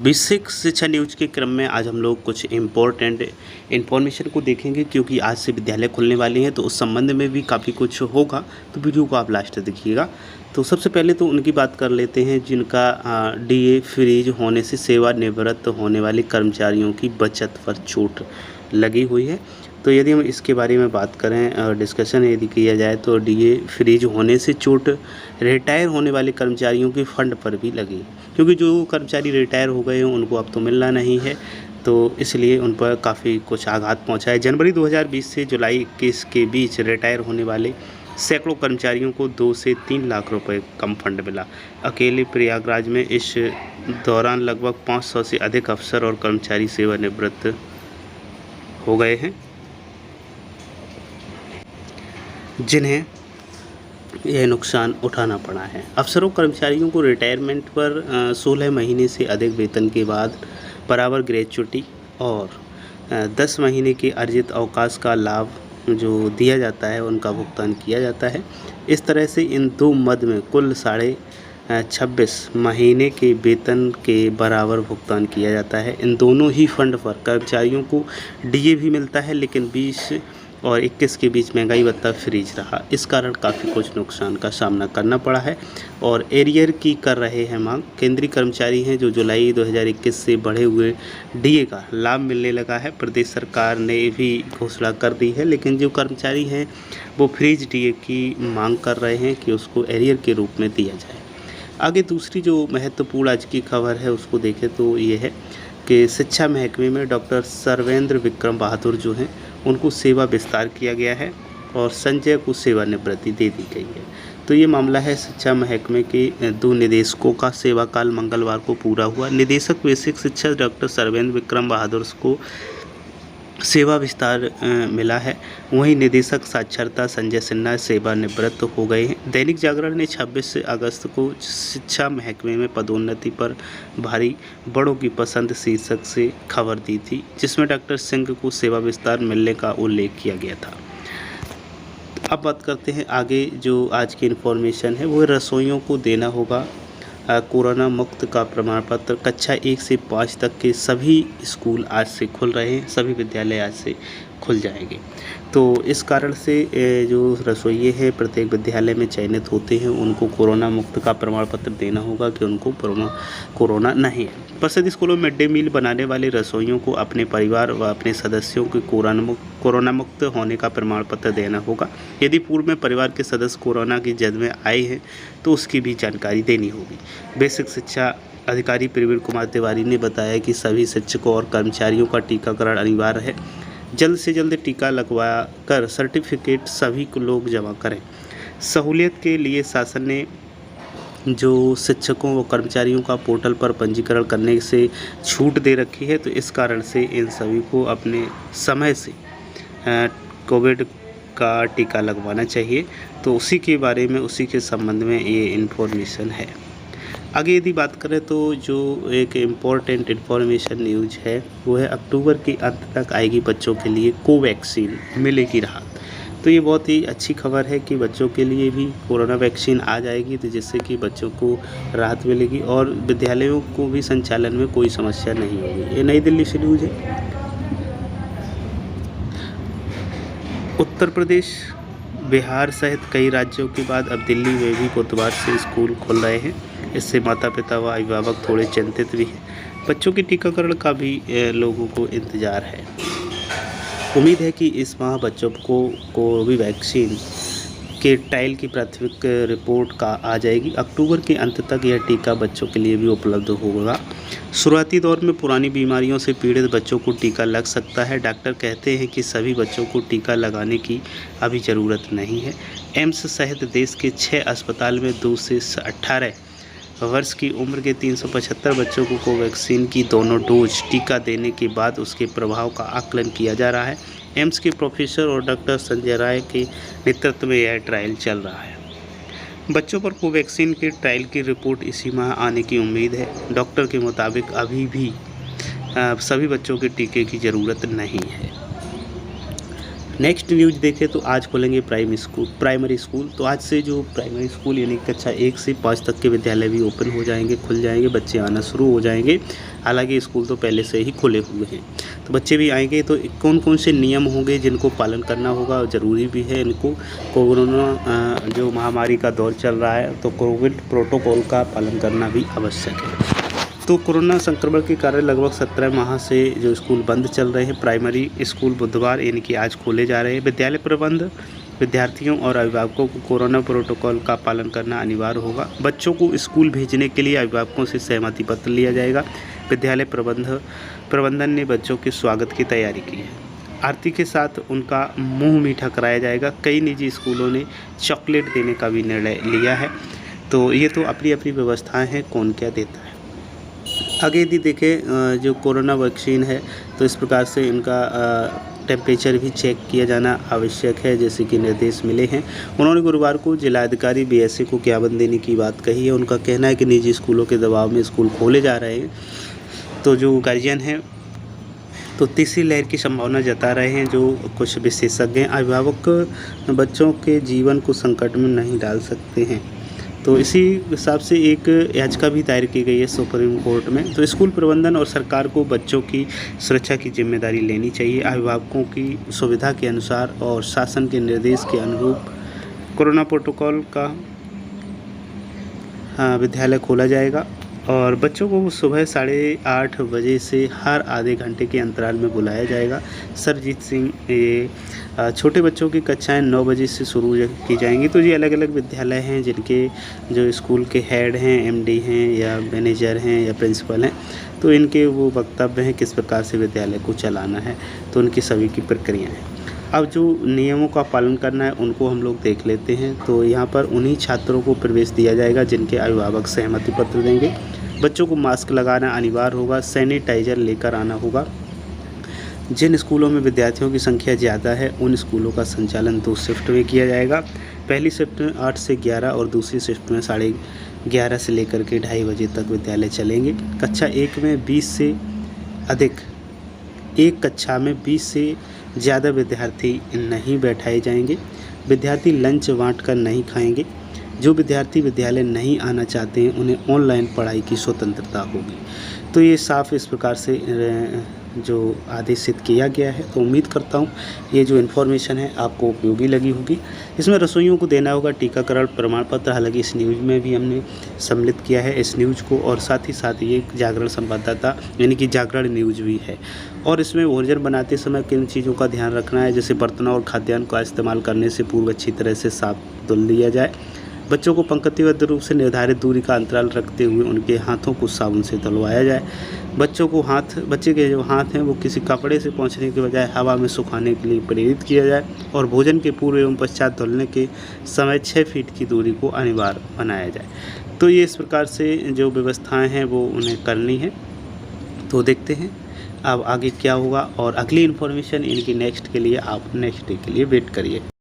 Basic शिक्षा news के क्रम में आज हम लोग कुछ इम्पोर्टेंट इन्फॉर्मेशन को देखेंगे, क्योंकि आज से विद्यालय खुलने वाले हैं तो उस संबंध में भी काफ़ी कुछ होगा। तो वीडियो को आप लास्ट तक देखिएगा। तो सबसे पहले तो उनकी बात कर लेते हैं जिनका डीए फ्रीज होने से सेवानिवृत्त होने वाले कर्मचारियों की बचत पर छूट लगी हुई है। तो यदि हम इसके बारे में बात करें, डिस्कशन यदि किया जाए, तो डीए फ्रीज होने से छूट रिटायर होने वाले कर्मचारियों के फंड पर भी लगी, क्योंकि जो कर्मचारी रिटायर हो गए हैं उनको अब तो मिलना नहीं है, तो इसलिए उन पर काफ़ी कुछ आघात पहुंचा है। जनवरी 2020 से जुलाई 21 के बीच रिटायर होने वाले सैकड़ों कर्मचारियों को 2 से 3 लाख रुपए कम फंड मिला। अकेले प्रयागराज में इस दौरान लगभग 500 से अधिक अफसर और कर्मचारी सेवानिवृत्त हो गए हैं, जिन्हें यह नुकसान उठाना पड़ा है। अफसरों कर्मचारियों को रिटायरमेंट पर 16 महीने से अधिक वेतन के बाद बराबर ग्रेच्युटी और 10 महीने के अर्जित अवकाश का लाभ जो दिया जाता है उनका भुगतान किया जाता है। इस तरह से इन दो मद में कुल 26 महीने के वेतन के बराबर भुगतान किया जाता है। इन दोनों ही फंड पर कर्मचारियों को डीए भी मिलता है, लेकिन 20 और 21 के बीच महंगाई भत्ता फ्रीज रहा। इस कारण काफ़ी कुछ नुकसान का सामना करना पड़ा है और एरियर की कर रहे हैं मांग। केंद्रीय कर्मचारी हैं जो जुलाई 2021 से बढ़े हुए डीए का लाभ मिलने लगा है। प्रदेश सरकार ने भी घोषणा कर दी है, लेकिन जो कर्मचारी हैं वो फ्रीज डीए की मांग कर रहे हैं कि उसको एरियर के रूप में दिया जाए। आगे दूसरी जो महत्वपूर्ण आज की खबर है उसको देखें तो ये है कि शिक्षा महकमे में डॉक्टर सर्वेंद्र विक्रम बहादुर जो हैं उनको सेवा विस्तार किया गया है और संजय को सेवानिवृत्ति दे दी गई है। तो ये मामला है शिक्षा महकमे के 2 निदेशकों का सेवा काल मंगलवार को पूरा हुआ। निदेशक बेसिक शिक्षा डॉक्टर सर्वेंद्र विक्रम बहादुर को सेवा विस्तार मिला है, वहीं निदेशक साक्षरता संजय सिन्हा सेवानिवृत्त हो गए हैं। दैनिक जागरण ने 26 अगस्त को शिक्षा महकमे में पदोन्नति पर भारी बड़ों की पसंद शीर्षक से खबर दी थी, जिसमें डॉक्टर सिंह को सेवा विस्तार मिलने का उल्लेख किया गया था। अब बात करते हैं आगे। जो आज की इन्फॉर्मेशन है वो रसोइयों को देना होगा कोरोना मुक्त का प्रमाण पत्र। कक्षा 1 से 5 तक के सभी स्कूल आज से खुल रहे हैं, सभी विद्यालय आज से खुल जाएंगे। तो इस कारण से जो रसोइये हैं प्रत्येक विद्यालय में चयनित होते हैं उनको कोरोना मुक्त का प्रमाण पत्र देना होगा कि उनको कोरोना नहीं है। प्रसिद्ध स्कूलों में मिड डे मील बनाने वाले रसोइयों को अपने परिवार व अपने सदस्यों के कोरोना मुक्त होने का प्रमाण पत्र देना होगा। यदि पूर्व में परिवार के सदस्य कोरोना की जद में आए हैं तो उसकी भी जानकारी देनी होगी। बेसिक शिक्षा अधिकारी प्रवीण कुमार तिवारी ने बताया कि सभी शिक्षकों और कर्मचारियों का टीकाकरण अनिवार्य है। जल्द से जल्द टीका लगवा कर सर्टिफिकेट सभी को लोग जमा करें। सहूलियत के लिए शासन ने जो शिक्षकों व कर्मचारियों का पोर्टल पर पंजीकरण करने से छूट दे रखी है, तो इस कारण से इन सभी को अपने समय से कोविड का टीका लगवाना चाहिए। तो उसी के बारे में, उसी के संबंध में ये इन्फॉर्मेशन है। आगे यदि बात करें तो जो एक इम्पॉर्टेंट इन्फॉर्मेशन न्यूज है वो है अक्टूबर के अंत तक आएगी बच्चों के लिए कोवैक्सीन, मिलेगी राहत। तो ये बहुत ही अच्छी खबर है कि बच्चों के लिए भी कोरोना वैक्सीन आ जाएगी, तो जिससे कि बच्चों को राहत मिलेगी और विद्यालयों को भी संचालन में कोई समस्या नहीं होगी। ये नई दिल्ली से न्यूज है। उत्तर प्रदेश, बिहार सहित कई राज्यों के बाद अब दिल्ली में भी बुधवार से स्कूल खुल रहे हैं। इससे माता पिता व अभिभावक थोड़े चिंतित भी हैं। बच्चों के टीकाकरण का भी लोगों को इंतज़ार है। उम्मीद है कि इस माह बच्चों को भी वैक्सीन के ट्रायल की प्राथमिक रिपोर्ट का आ जाएगी। अक्टूबर के अंत तक यह टीका बच्चों के लिए भी उपलब्ध होगा। शुरुआती दौर में पुरानी बीमारियों से पीड़ित बच्चों को टीका लग सकता है। डॉक्टर कहते हैं कि सभी बच्चों को टीका लगाने की अभी ज़रूरत नहीं है। एम्स सहित देश के 6 अस्पताल में 2 से 18 वर्ष की उम्र के 375 बच्चों को कोवैक्सीन की दोनों डोज टीका देने के बाद उसके प्रभाव का आकलन किया जा रहा है। एम्स के प्रोफेसर और डॉक्टर संजय राय के नेतृत्व में यह ट्रायल चल रहा है। बच्चों पर कोवैक्सीन के ट्रायल की रिपोर्ट इसी माह आने की उम्मीद है। डॉक्टर के मुताबिक अभी भी सभी बच्चों के टीके की ज़रूरत नहीं है। नेक्स्ट न्यूज़ देखें तो आज खोलेंगे प्राइमरी स्कूल। तो आज से जो प्राइमरी स्कूल यानी कक्षा 1 से 5 तक के विद्यालय भी ओपन हो जाएंगे, खुल जाएंगे, बच्चे आना शुरू हो जाएंगे। हालांकि स्कूल तो पहले से ही खुले हुए हैं, तो बच्चे भी आएंगे। तो कौन कौन से नियम होंगे जिनको पालन करना होगा, ज़रूरी भी है इनको। कोरोना जो महामारी का दौर चल रहा है, तो कोविड प्रोटोकॉल का पालन करना भी आवश्यक है। तो कोरोना संक्रमण के कारण लगभग 17 माह से जो स्कूल बंद चल रहे हैं। प्राइमरी स्कूल बुधवार यानी कि आज खोले जा रहे हैं। विद्यालय प्रबंध विद्यार्थियों और अभिभावकों को कोरोना प्रोटोकॉल का पालन करना अनिवार्य होगा। बच्चों को स्कूल भेजने के लिए अभिभावकों से सहमति पत्र लिया जाएगा। विद्यालय प्रबंधन ने बच्चों के स्वागत की तैयारी की है। आरती के साथ उनका मुंह मीठा कराया जाएगा। कई निजी स्कूलों ने चॉकलेट देने का भी निर्णय लिया है। तो ये तो अपनी अपनी व्यवस्थाएँ हैं, कौन क्या देता है। आगे यदि देखें जो कोरोना वैक्सीन है, तो इस प्रकार से इनका टेम्परेचर भी चेक किया जाना आवश्यक है, जैसे कि निर्देश मिले हैं। उन्होंने गुरुवार को जिलाधिकारी बीएसए को ज्ञापन देने की बात कही है। उनका कहना है कि निजी स्कूलों के दबाव में स्कूल खोले जा रहे हैं, तो जो गार्जियन हैं तो तीसरी लहर की संभावना जता रहे हैं। जो कुछ विशेषज्ञ हैं, अभिभावक बच्चों के जीवन को संकट में नहीं डाल सकते हैं। तो इसी हिसाब से एक याचिका भी दायर की गई है सुप्रीम कोर्ट में। तो स्कूल प्रबंधन और सरकार को बच्चों की सुरक्षा की जिम्मेदारी लेनी चाहिए। अभिभावकों की सुविधा के अनुसार और शासन के निर्देश के अनुरूप कोरोना प्रोटोकॉल का विद्यालय खोला जाएगा और बच्चों को सुबह 8:30 बजे से हर आधे घंटे के अंतराल में बुलाया जाएगा। सरजीत सिंह, ये छोटे बच्चों की कक्षाएं 9 बजे से शुरू की जाएंगी। तो ये अलग अलग विद्यालय हैं जिनके जो स्कूल के हेड हैं, एमडी हैं या मैनेजर हैं या प्रिंसिपल हैं, तो इनके वो वक्तव्य हैं किस प्रकार से विद्यालय को चलाना है। तो उनकी सभी की प्रक्रिया है। अब जो नियमों का पालन करना है उनको हम लोग देख लेते हैं। तो यहाँ पर उन्हीं छात्रों को प्रवेश दिया जाएगा जिनके अभिभावक सहमति पत्र देंगे। बच्चों को मास्क लगाना अनिवार्य होगा। सैनिटाइज़र लेकर आना होगा। जिन स्कूलों में विद्यार्थियों की संख्या ज़्यादा है उन स्कूलों का संचालन 2 शिफ्ट में किया जाएगा। पहली शिफ्ट में 8 से 11 और दूसरी शिफ्ट में 11:30 से लेकर के 2:30 बजे तक विद्यालय चलेंगे। कक्षा 1 में 20 से अधिक, एक कक्षा में 20 से ज़्यादा विद्यार्थी नहीं बैठाए जाएंगे। विद्यार्थी लंच बांटकर नहीं खाएंगे। जो विद्यार्थी विद्यालय नहीं आना चाहते हैं उन्हें ऑनलाइन पढ़ाई की स्वतंत्रता होगी। तो ये साफ इस प्रकार से जो आदेशित किया गया है। तो उम्मीद करता हूँ ये जो इन्फॉर्मेशन है आपको उपयोगी लगी होगी। इसमें रसोइयों को देना होगा टीकाकरण प्रमाण पत्र। हालांकि इस न्यूज़ में भी हमने सम्मिलित किया है इस न्यूज़ को, और साथ ही साथ ये जागरण संवाददाता यानी कि जागरण न्यूज़ भी है। और इसमें भोजन बनाते समय किन चीज़ों का ध्यान रखना है, जैसे बर्तनों और खाद्यान्न का इस्तेमाल करने से पूर्व अच्छी तरह से साफ धुल दिया जाए। बच्चों को पंक्तिबद्ध रूप से निर्धारित दूरी का अंतराल रखते हुए उनके हाथों को साबुन से धुलवाया जाए। बच्चे के जो हाथ हैं वो किसी कपड़े से पोंछने के बजाय हवा में सुखाने के लिए प्रेरित किया जाए। और भोजन के पूर्व एवं पश्चात धुलने के समय 6 फीट की दूरी को अनिवार्य बनाया जाए। तो ये इस प्रकार से जो व्यवस्थाएं हैं वो उन्हें करनी है। तो देखते हैं अब आगे क्या होगा। और अगली इन्फॉर्मेशन इनकी नेक्स्ट के लिए आप नेक्स्ट डे के लिए वेट करिए।